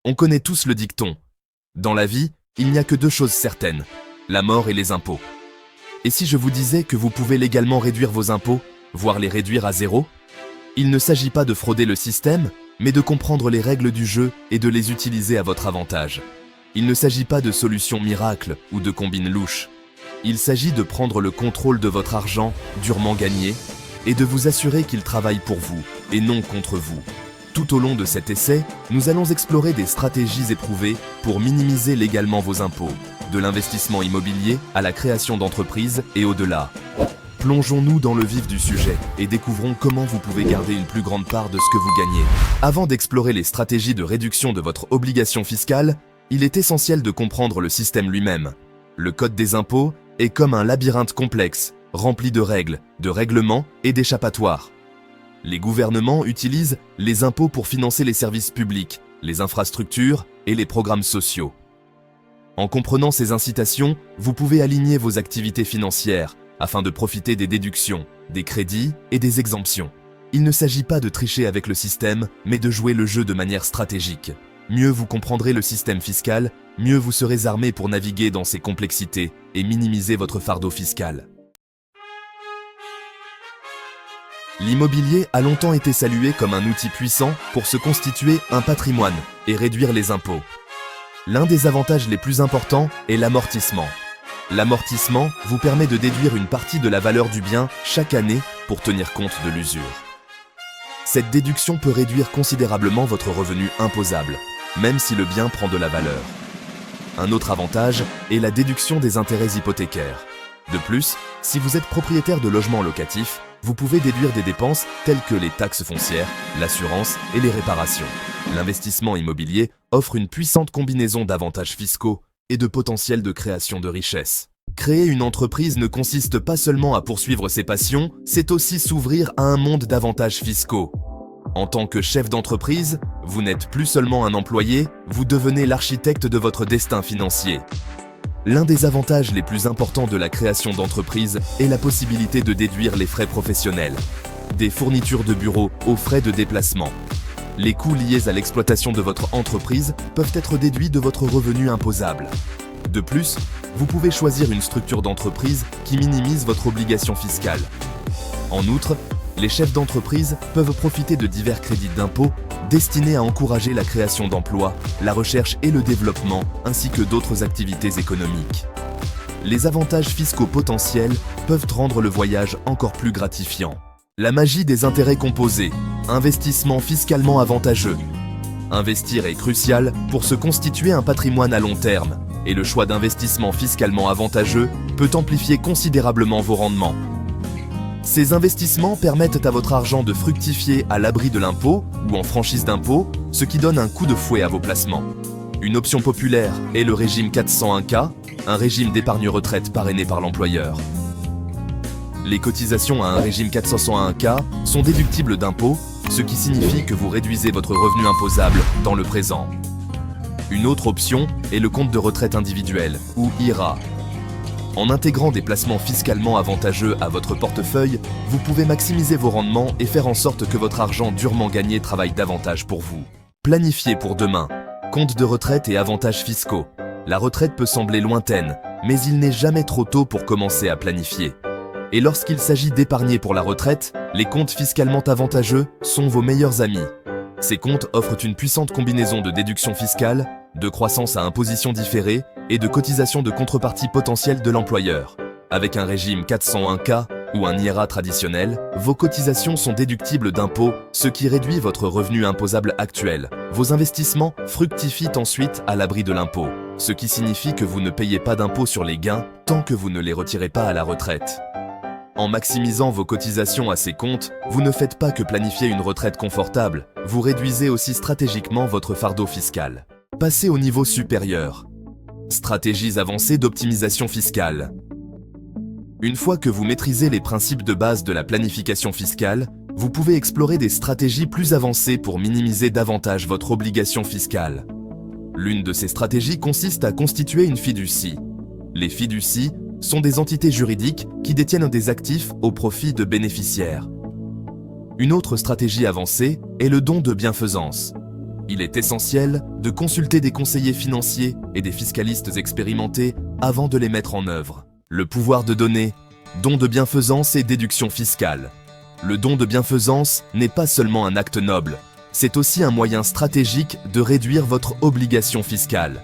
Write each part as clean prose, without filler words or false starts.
On connaît tous le dicton. Dans la vie, il n'y a que deux choses certaines, la mort et les impôts. Et si je vous disais que vous pouvez légalement réduire vos impôts, voire les réduire à zéro? Il ne s'agit pas de frauder le système, mais de comprendre les règles du jeu et de les utiliser à votre avantage. Il ne s'agit pas de solutions miracles ou de combines louches. Il s'agit de prendre le contrôle de votre argent, durement gagné, et de vous assurer qu'il travaille pour vous, et non contre vous. Tout au long de cet essai, nous allons explorer des stratégies éprouvées pour minimiser légalement vos impôts, de l'investissement immobilier à la création d'entreprises et au-delà. Plongeons-nous dans le vif du sujet et découvrons comment vous pouvez garder une plus grande part de ce que vous gagnez. Avant d'explorer les stratégies de réduction de votre obligation fiscale, il est essentiel de comprendre le système lui-même. Le code des impôts est comme un labyrinthe complexe, rempli de règles, de règlements et d'échappatoires. Les gouvernements utilisent les impôts pour financer les services publics, les infrastructures et les programmes sociaux. En comprenant ces incitations, vous pouvez aligner vos activités financières afin de profiter des déductions, des crédits et des exemptions. Il ne s'agit pas de tricher avec le système, mais de jouer le jeu de manière stratégique. Mieux vous comprendrez le système fiscal, mieux vous serez armé pour naviguer dans ses complexités et minimiser votre fardeau fiscal. L'immobilier a longtemps été salué comme un outil puissant pour se constituer un patrimoine et réduire les impôts. L'un des avantages les plus importants est l'amortissement. L'amortissement vous permet de déduire une partie de la valeur du bien chaque année pour tenir compte de l'usure. Cette déduction peut réduire considérablement votre revenu imposable, même si le bien prend de la valeur. Un autre avantage est la déduction des intérêts hypothécaires. De plus, si vous êtes propriétaire de logements locatifs, vous pouvez déduire des dépenses telles que les taxes foncières, l'assurance et les réparations. L'investissement immobilier offre une puissante combinaison d'avantages fiscaux et de potentiel de création de richesses. Créer une entreprise ne consiste pas seulement à poursuivre ses passions, c'est aussi s'ouvrir à un monde d'avantages fiscaux. En tant que chef d'entreprise, vous n'êtes plus seulement un employé, vous devenez l'architecte de votre destin financier. L'un des avantages les plus importants de la création d'entreprise est la possibilité de déduire les frais professionnels, des fournitures de bureau aux frais de déplacement. Les coûts liés à l'exploitation de votre entreprise peuvent être déduits de votre revenu imposable. De plus, vous pouvez choisir une structure d'entreprise qui minimise votre obligation fiscale. En outre, les chefs d'entreprise peuvent profiter de divers crédits d'impôt destinés à encourager la création d'emplois, la recherche et le développement, ainsi que d'autres activités économiques. Les avantages fiscaux potentiels peuvent rendre le voyage encore plus gratifiant. La magie des intérêts composés, investissement fiscalement avantageux. Investir est crucial pour se constituer un patrimoine à long terme, et le choix d'investissement fiscalement avantageux peut amplifier considérablement vos rendements. Ces investissements permettent à votre argent de fructifier à l'abri de l'impôt ou en franchise d'impôt, ce qui donne un coup de fouet à vos placements. Une option populaire est le régime 401K, un régime d'épargne retraite parrainé par l'employeur. Les cotisations à un régime 401K sont déductibles d'impôts, ce qui signifie que vous réduisez votre revenu imposable dans le présent. Une autre option est le compte de retraite individuel, ou IRA. En intégrant des placements fiscalement avantageux à votre portefeuille, vous pouvez maximiser vos rendements et faire en sorte que votre argent durement gagné travaille davantage pour vous. Planifiez pour demain. Compte de retraite et avantages fiscaux. La retraite peut sembler lointaine, mais il n'est jamais trop tôt pour commencer à planifier. Et lorsqu'il s'agit d'épargner pour la retraite, les comptes fiscalement avantageux sont vos meilleurs amis. Ces comptes offrent une puissante combinaison de déductions fiscales, de croissance à imposition différée et de cotisations de contrepartie potentielle de l'employeur. Avec un régime 401K ou un IRA traditionnel, vos cotisations sont déductibles d'impôts, ce qui réduit votre revenu imposable actuel. Vos investissements fructifient ensuite à l'abri de l'impôt, ce qui signifie que vous ne payez pas d'impôt sur les gains tant que vous ne les retirez pas à la retraite. En maximisant vos cotisations à ces comptes, vous ne faites pas que planifier une retraite confortable, vous réduisez aussi stratégiquement votre fardeau fiscal. Passez au niveau supérieur. Stratégies avancées d'optimisation fiscale. Une fois que vous maîtrisez les principes de base de la planification fiscale, vous pouvez explorer des stratégies plus avancées pour minimiser davantage votre obligation fiscale. L'une de ces stratégies consiste à constituer une fiducie. Les fiducies sont des entités juridiques qui détiennent des actifs au profit de bénéficiaires. Une autre stratégie avancée est le don de bienfaisance. Il est essentiel de consulter des conseillers financiers et des fiscalistes expérimentés avant de les mettre en œuvre. Le pouvoir de donner, don de bienfaisance et déduction fiscale. Le don de bienfaisance n'est pas seulement un acte noble, c'est aussi un moyen stratégique de réduire votre obligation fiscale.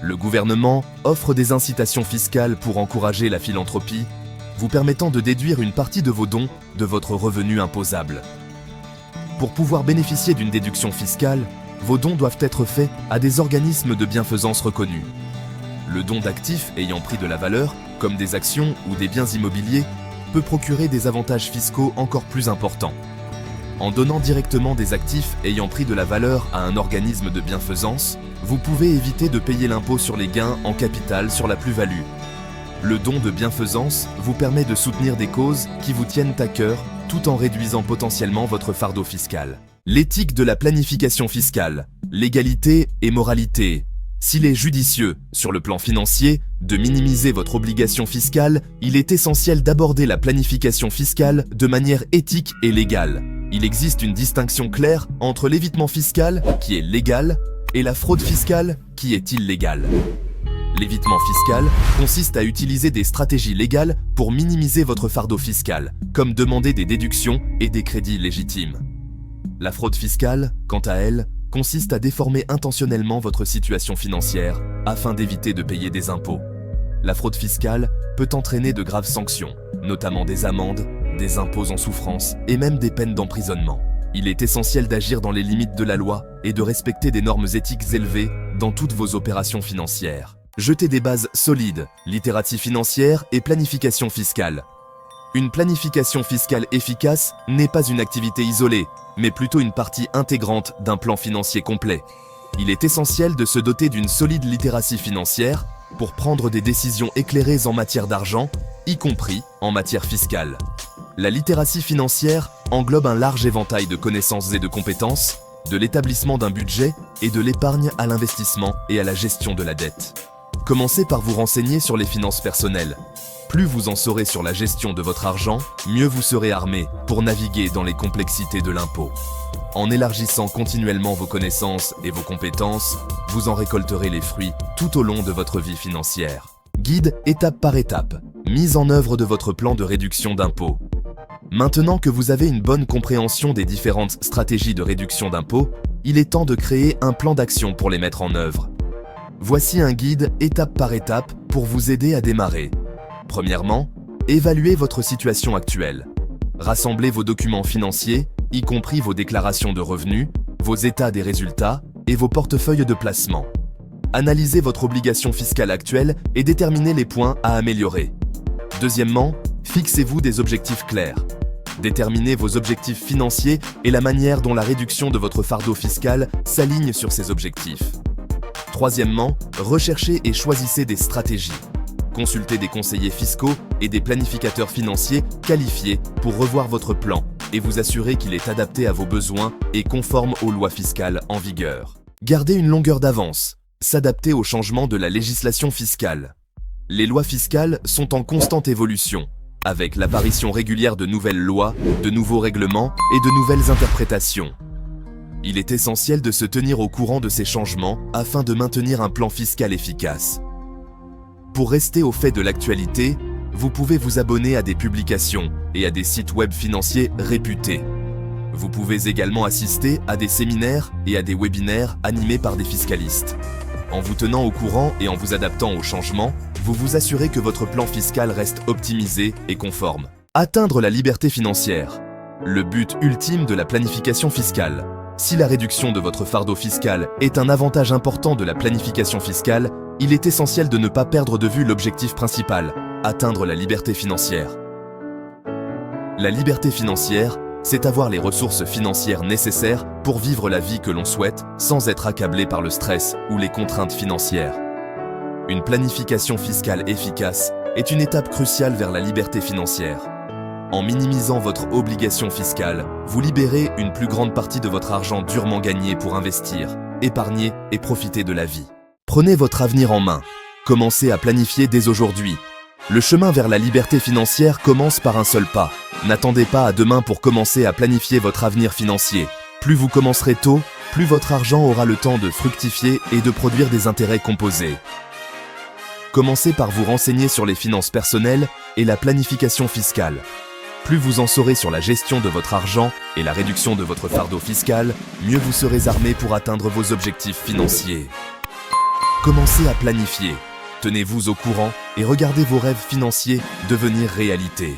Le gouvernement offre des incitations fiscales pour encourager la philanthropie, vous permettant de déduire une partie de vos dons de votre revenu imposable. Pour pouvoir bénéficier d'une déduction fiscale, vos dons doivent être faits à des organismes de bienfaisance reconnus. Le don d'actifs ayant pris de la valeur, comme des actions ou des biens immobiliers, peut procurer des avantages fiscaux encore plus importants. En donnant directement des actifs ayant pris de la valeur à un organisme de bienfaisance, vous pouvez éviter de payer l'impôt sur les gains en capital sur la plus-value. Le don de bienfaisance vous permet de soutenir des causes qui vous tiennent à cœur tout en réduisant potentiellement votre fardeau fiscal. L'éthique de la planification fiscale, légalité et moralité. S'il est judicieux, sur le plan financier, de minimiser votre obligation fiscale, il est essentiel d'aborder la planification fiscale de manière éthique et légale. Il existe une distinction claire entre l'évitement fiscal, qui est légal, et la fraude fiscale, qui est illégale. L'évitement fiscal consiste à utiliser des stratégies légales pour minimiser votre fardeau fiscal, comme demander des déductions et des crédits légitimes. La fraude fiscale, quant à elle, consiste à déformer intentionnellement votre situation financière afin d'éviter de payer des impôts. La fraude fiscale peut entraîner de graves sanctions, notamment des amendes, des impôts en souffrance et même des peines d'emprisonnement. Il est essentiel d'agir dans les limites de la loi et de respecter des normes éthiques élevées dans toutes vos opérations financières. Jetez des bases solides, littératie financière et planification fiscale. Une planification fiscale efficace n'est pas une activité isolée, mais plutôt une partie intégrante d'un plan financier complet. Il est essentiel de se doter d'une solide littératie financière pour prendre des décisions éclairées en matière d'argent, y compris en matière fiscale. La littératie financière englobe un large éventail de connaissances et de compétences, de l'établissement d'un budget et de l'épargne à l'investissement et à la gestion de la dette. Commencez par vous renseigner sur les finances personnelles. Plus vous en saurez sur la gestion de votre argent, mieux vous serez armé pour naviguer dans les complexités de l'impôt. En élargissant continuellement vos connaissances et vos compétences, vous en récolterez les fruits tout au long de votre vie financière. Guide étape par étape. Mise en œuvre de votre plan de réduction d'impôts. Maintenant que vous avez une bonne compréhension des différentes stratégies de réduction d'impôts, il est temps de créer un plan d'action pour les mettre en œuvre. Voici un guide étape par étape pour vous aider à démarrer. Premièrement, évaluez votre situation actuelle. Rassemblez vos documents financiers, y compris vos déclarations de revenus, vos états des résultats et vos portefeuilles de placement. Analysez votre obligation fiscale actuelle et déterminez les points à améliorer. Deuxièmement, fixez-vous des objectifs clairs. Déterminez vos objectifs financiers et la manière dont la réduction de votre fardeau fiscal s'aligne sur ces objectifs. Troisièmement, recherchez et choisissez des stratégies. Consultez des conseillers fiscaux et des planificateurs financiers qualifiés pour revoir votre plan et vous assurer qu'il est adapté à vos besoins et conforme aux lois fiscales en vigueur. Gardez une longueur d'avance. S'adapter aux changements de la législation fiscale. Les lois fiscales sont en constante évolution, avec l'apparition régulière de nouvelles lois, de nouveaux règlements et de nouvelles interprétations. Il est essentiel de se tenir au courant de ces changements afin de maintenir un plan fiscal efficace. Pour rester au fait de l'actualité, vous pouvez vous abonner à des publications et à des sites web financiers réputés. Vous pouvez également assister à des séminaires et à des webinaires animés par des fiscalistes. En vous tenant au courant et en vous adaptant aux changements, vous vous assurez que votre plan fiscal reste optimisé et conforme. Atteindre la liberté financière. Le but ultime de la planification fiscale. Si la réduction de votre fardeau fiscal est un avantage important de la planification fiscale, il est essentiel de ne pas perdre de vue l'objectif principal, atteindre la liberté financière. La liberté financière, c'est avoir les ressources financières nécessaires pour vivre la vie que l'on souhaite sans être accablé par le stress ou les contraintes financières. Une planification fiscale efficace est une étape cruciale vers la liberté financière. En minimisant votre obligation fiscale, vous libérez une plus grande partie de votre argent durement gagné pour investir, épargner et profiter de la vie. Prenez votre avenir en main. Commencez à planifier dès aujourd'hui. Le chemin vers la liberté financière commence par un seul pas. N'attendez pas à demain pour commencer à planifier votre avenir financier. Plus vous commencerez tôt, plus votre argent aura le temps de fructifier et de produire des intérêts composés. Commencez par vous renseigner sur les finances personnelles et la planification fiscale. Plus vous en saurez sur la gestion de votre argent et la réduction de votre fardeau fiscal, mieux vous serez armé pour atteindre vos objectifs financiers. Commencez à planifier. Tenez-vous au courant et regardez vos rêves financiers devenir réalité.